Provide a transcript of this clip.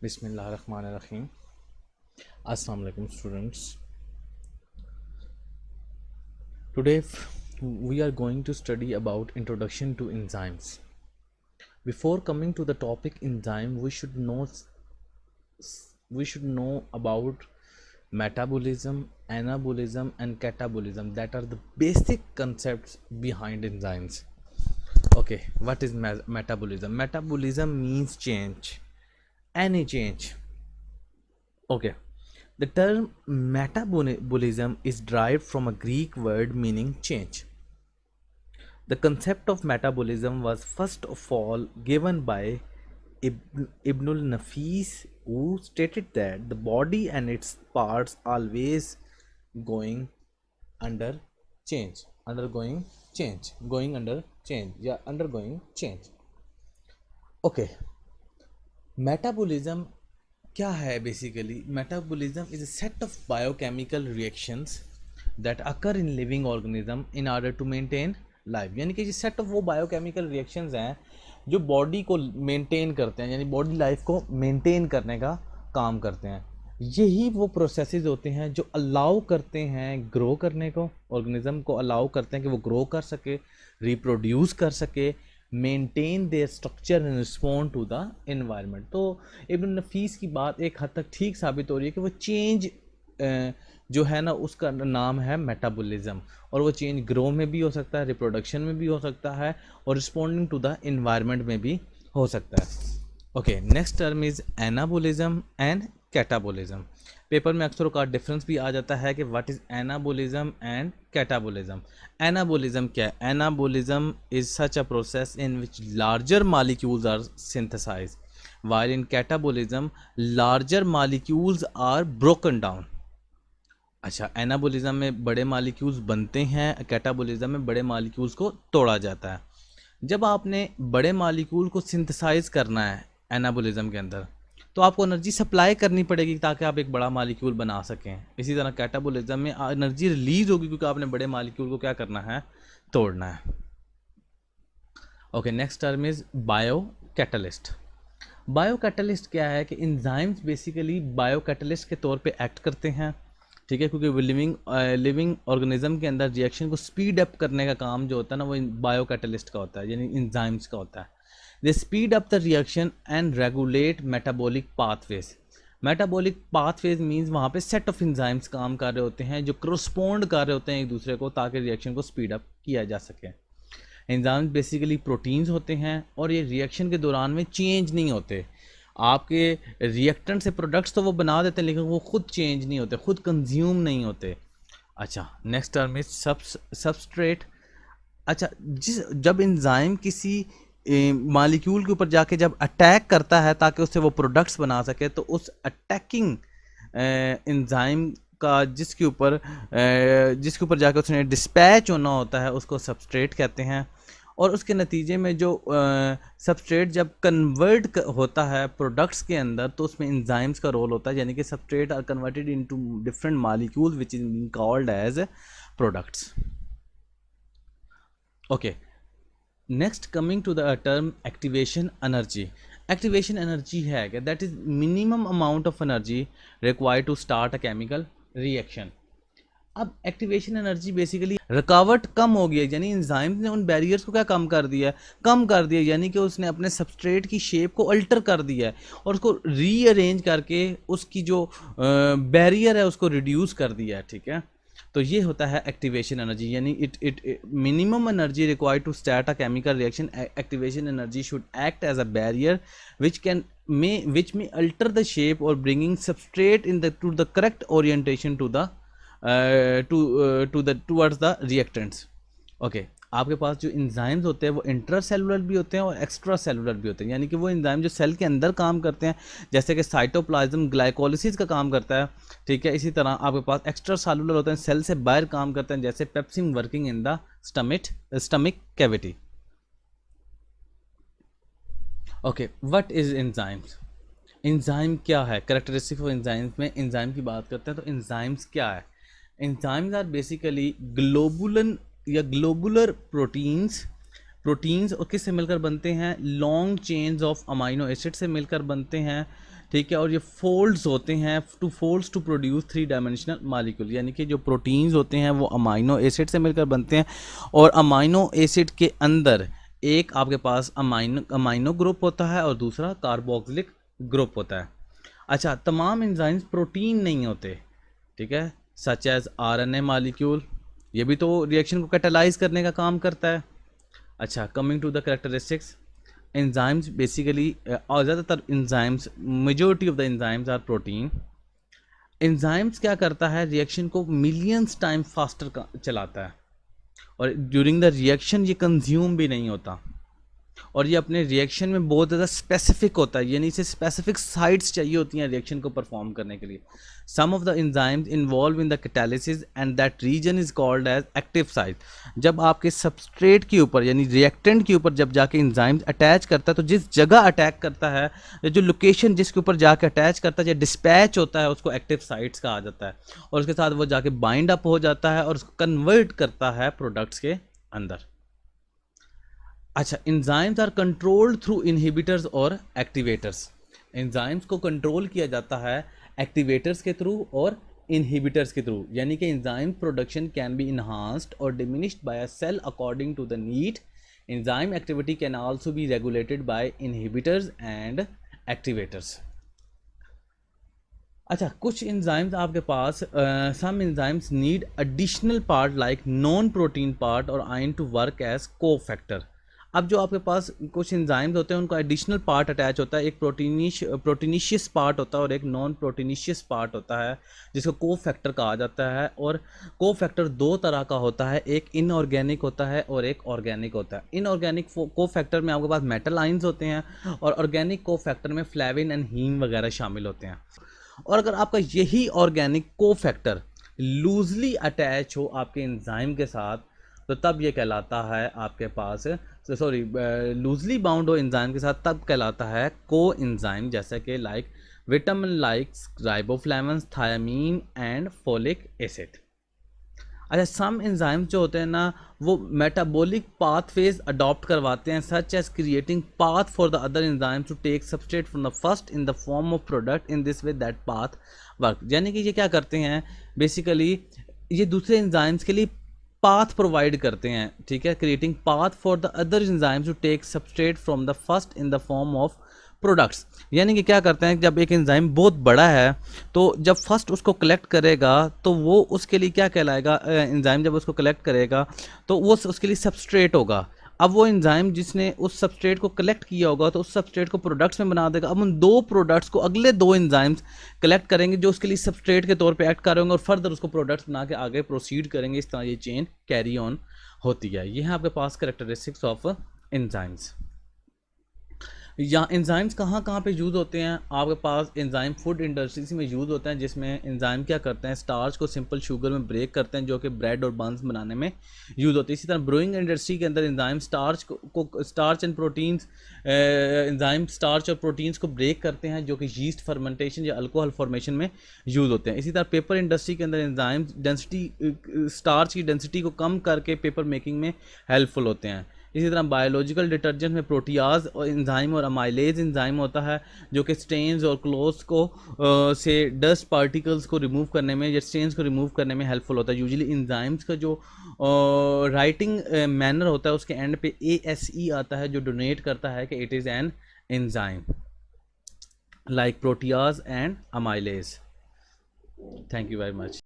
बिस्मिल्लाहिर्रहमानिर्रहीम। अस्सलाम वालेकुम students. Today we are going to study about introduction to enzymes. Before coming to the topic enzyme, we should know about metabolism, anabolism and catabolism. That are the basic concepts behind enzymes. Okay, what is metabolism? Metabolism means change, any change. Okay, the term metabolism is derived from a Greek word meaning change. The concept of metabolism was first of all given by Ibnul Nafis, who stated that the body and its parts always going under change, undergoing change, going under change, yeah, undergoing change. Okay, metabolism क्या है बेसिकली? Metabolism is a set of biochemical reactions that occur in living organism in order to maintain life. यानी कि ये set of वो biochemical reactions हैं जो body को मेंटेन करते हैं, यानी बॉडी लाइफ को मेंटेन करने का काम करते हैं। यही वो प्रोसेसेस होते हैं जो अलाउ करते हैं ग्रो करने को, ऑर्गेनिज्म को अलाउ करते हैं कि वो ग्रो कर सके, रिप्रोड्यूस कर सके, maintain their structure and respond to the environment. तो इब्न नफीस की बात एक हद तक ठीक साबित हो रही है कि वो चेंज जो है ना, उसका नाम है मेटाबॉलिज्म, और वो चेंज ग्रो में भी हो सकता है, रिप्रोडक्शन में भी हो सकता है, और रिस्पॉन्डिंग टू द एनवायरनमेंट में भी हो सकता है। Okay, next term is anabolism and catabolism. Paper में अक्सर का डिफरेंस भी आ जाता है कि what is anabolism and catabolism. Anabolism क्या है? Anabolism is such a process in which larger molecules are synthesised, while in catabolism larger molecules are broken down। अच्छा, एनाबोलिज्म में बड़े मॉलिक्यूल्स बनते हैं, कैटाबोलिज्म में बड़े मॉलिक्यूल्स को तोड़ा जाता है। जब आपने बड़े मॉलिक्यूल को सिंथेसाइज करना है एनाबोलिज्म के अंदर, तो आपको एनर्जी सप्लाई करनी पड़ेगी ताकि आप एक बड़ा मॉलिक्यूल बना सकें। इसी तरह कैटाबोलिज्म में एनर्जी रिलीज होगी क्योंकि आपने बड़े मॉलिक्यूल को क्या करना है? तोड़ना है। Okay, next term is bio catalyst. Bio catalyst क्या है कि इंजाइम्स बेसिकली बायो कैटलिस्ट के तौर पे एक्ट करते हैं, ठीक है, क्योंकि वो लिविंग ऑर्गेनिज्म के अंदर रिएक्शन को स्पीड अप करने का काम जो होता है ना, वो बायो कैटलिस्ट का होता है, यानी इंजाइम्स का होता है। They speed up the reaction and regulate metabolic pathways. Metabolic pathways means वहाँ पे सेट ऑफ इंजाइम्स काम कर रहे होते हैं जो करस्पॉन्ड कर रहे होते हैं एक दूसरे को, ताकि रिएक्शन को स्पीड अप किया जा सके। एंजाइम्स बेसिकली प्रोटीन्स होते हैं और ये रिएक्शन के दौरान में चेंज नहीं होते। आपके रिएक्टेंट से प्रोडक्ट्स तो वो बना देते हैं लेकिन वो खुद चेंज नहीं होते, खुद कंज्यूम नहीं होते। अच्छा, नेक्स्ट टर्म इज सबस्ट्रेट। अच्छा, जब एंजाइम किसी मॉलिक्यूल के ऊपर जाके जब अटैक करता है ताकि उससे वो प्रोडक्ट्स बना सके, तो उस अटैकिंग एंजाइम का जिसके ऊपर जाके उसने डिस्पैच होना होता है, उसको सबस्ट्रेट कहते हैं। और उसके नतीजे में जो सबस्ट्रेट जब कन्वर्ट होता है प्रोडक्ट्स के अंदर, तो उसमें एंजाइम्स का रोल होता है, यानी कि substrate are converted into different molecules which is being called as products. Okay, next coming to the term activation energy. Activation energy है कि that is minimum amount of energy required to start a chemical reaction. अब activation energy basically रुकावट कम हो गई है, यानी enzyme ने उन बैरियर्स को क्या कम कर दिया है, यानी कि उसने अपने सबस्ट्रेट की शेप को अल्टर कर दिया है और उसको रीअरेंज करके उसकी जो बैरियर है उसको रिड्यूस कर दिया है, ठीक है। तो ये होता है एक्टिवेशन एनर्जी, यानी it minimum energy required to start a chemical reaction. Activation energy should act as a barrier which may alter the shape or bringing substrate to the correct orientation towards the reactants। Okay, आपके पास जो enzymes होते हैं वो intracellular भी होते हैं और extra cellular भी होते हैं, यानी कि वो एंजाइम जो सेल के अंदर काम करते हैं, जैसे कि साइटोप्लाज्म ग्लाइकोलिसिस का काम करता है, ठीक है। इसी तरह आपके पास एक्स्ट्रा सेलुलर होते हैं, सेल से बाहर काम करते हैं, जैसे pepsin working in the stomach cavity. Okay, what is enzymes? Enzyme क्या है? कैरेक्टरिस्टिक ऑफ एंजाइम्स में एंजाइम की बात करते हैं तो एंजाइम्स क्या है? एंजाइम्स आर बेसिकली ग्लोबुलन या ग्लोबुलर प्रोटीन्स और किससे मिलकर बनते हैं? Long chains of amino acid से मिलकर बनते हैं, ठीक है, और ये फोल्ड्स होते हैं two folds to produce 3 dimensional molecule, यानी कि जो प्रोटीन्स होते हैं वो अमाइनो एसिड से मिलकर बनते हैं, और अमाइनो एसिड के अंदर एक आपके पास अमाइनो ग्रुप होता है और दूसरा कार्बोक्सिलिक ग्रुप होता है। अच्छा, तमाम एंजाइम्स प्रोटीन नहीं होते, ठीक है, सच एज आरएनए मालिक्यूल, ये भी तो रिएक्शन को कैटालाइज करने का काम करता है। अच्छा, coming to the characteristics, enzymes basically और ज़्यादातर enzymes, majority of the enzymes are protein. Enzymes क्या करता है, रिएक्शन को मिलियंस टाइम फास्टर चलाता है, और ड्यूरिंग द रिएक्शन ये कंज्यूम भी नहीं होता, और ये अपने रिएक्शन में बहुत ज़्यादा स्पेसिफिक होता है, यानी इसे स्पेसिफिक साइट्स चाहिए होती हैं रिएक्शन को परफॉर्म करने के लिए। Some of the enzymes involve in the catalysis and that region is called as active site. जब आपके सबस्ट्रेट के ऊपर यानी रिएक्टेंट के ऊपर जब जाके एंजाइम्स अटैच करता है, तो जिस जगह अटैक करता है, जो लोकेशन जिसके ऊपर जाके अटैच करता है या डिस्पैच होता है, उसको एक्टिव साइट्स कहा जाता है, और उसके साथ वो जाके बाइंड अप हो जाता है और उसको कन्वर्ट करता है प्रोडक्ट्स के अंदर। अच्छा, enzymes are controlled through inhibitors और एक्टिवेटर्स। एंजाइम्स को कंट्रोल किया जाता है एक्टिवेटर्स के थ्रू और इनहिबिटर्स के थ्रू, यानी कि enzyme production can be enhanced और diminished by a cell according to the need. Enzyme activity can also be regulated by inhibitors and activators. अच्छा, कुछ एंजाइम्स आपके पास, some enzymes need additional part like non protein part और ion to work as cofactor. अब जो आपके पास कुछ enzymes होते हैं उनको एडिशनल पार्ट अटैच होता है, एक प्रोटीनिशियस पार्ट होता है और एक नॉन प्रोटीनिशियस पार्ट होता है, जिसको को फैक्टर कहा जाता है। और को फैक्टर दो तरह का होता है, एक इनऑर्गेनिक होता है और एक ऑर्गेनिक होता है। इनऑर्गेनिक को फैक्टर में आपके पास मेटल आयंस होते हैं, और ऑर्गेनिक को फैक्टर में फ्लेविन एंड हीम वगैरह शामिल होते हैं। और अगर आपका यही ऑर्गेनिक को फैक्टर लूजली अटैच हो आपके एंजाइम के साथ, तो तब ये कहलाता है आपके पास, सॉरी, लूजली बाउंड हो एंजाइम के साथ, तब कहलाता है को एंजाइम, जैसे कि like vitamin like riboflavin, thiamine and folic acid. अच्छा, सम एंजाइम्स जो होते हैं ना, वो मेटाबॉलिक पाथवेज अडॉप्ट करवाते हैं, such as creating path for the other enzymes to take substrate from the first in the form of product, in this way that path work. यानी कि ये क्या करते हैं, बेसिकली ये दूसरे एंजाइम्स के लिए पाथ प्रोवाइड करते हैं, ठीक है, creating path for the other enzymes to take substrate from the first in the form of products. यानी कि क्या करते हैं, जब एक एंजाइम बहुत बड़ा है तो जब फर्स्ट उसको कलेक्ट करेगा तो वो उसके लिए क्या कहलाएगा, एंजाइम जब उसको कलेक्ट करेगा तो वो उसके लिए सबस्ट्रेट होगा। अब वो एंजाइम जिसने उस सबस्ट्रेट को कलेक्ट किया होगा तो उस सबस्ट्रेट को प्रोडक्ट्स में बना देगा। अब उन दो प्रोडक्ट्स को अगले दो एंजाइम्स कलेक्ट करेंगे जो उसके लिए सबस्ट्रेट के तौर पे एक्ट कर रहे होंगे, और फर्दर उसको प्रोडक्ट्स बना के आगे प्रोसीड करेंगे। इस तरह ये चेन कैरी ऑन होती है। ये है आपके पास कैरेक्टरिस्टिक्स ऑफ एंजाइम्स। या एंजाइम्स कहाँ कहाँ पे यूज़ होते हैं, आपके पास एंजाइम फूड इंडस्ट्रीज में यूज़ होते हैं, जिसमें एंजाइम क्या करते हैं, स्टार्च को सिंपल शुगर में ब्रेक करते हैं, जो कि ब्रेड और बंस बनाने में यूज़ होती है। इसी तरह ब्रूइंग इंडस्ट्री के अंदर enzyme starch and proteins, enzyme starch और प्रोटीन्स को ब्रेक करते हैं, जो कि यीस्ट फर्मेंटेशन या अल्कोहल फॉर्मेशन में यूज़ होते हैं। इसी तरह पेपर इंडस्ट्री के अंदर एंजाइम डेंसिटी, स्टार्च की डेंसिटी को कम करके पेपर मेकिंग में हेल्पफुल होते हैं। इसी तरह बायोलॉजिकल डिटर्जेंट में प्रोटीआज और एंजाइम और अमाइलेज एंजाइम होता है, जो कि स्टेन्स और क्लोथ्स को से डस्ट पार्टिकल्स को रिमूव करने में या स्टेन्स को रिमूव करने में हेल्पफुल होता है। यूजुअली एंजाइम्स का जो राइटिंग मैनर होता है उसके एंड पे ASE आता है, जो डोनेट करता है कि it is an enzyme like protease and amylase. Thank you very much.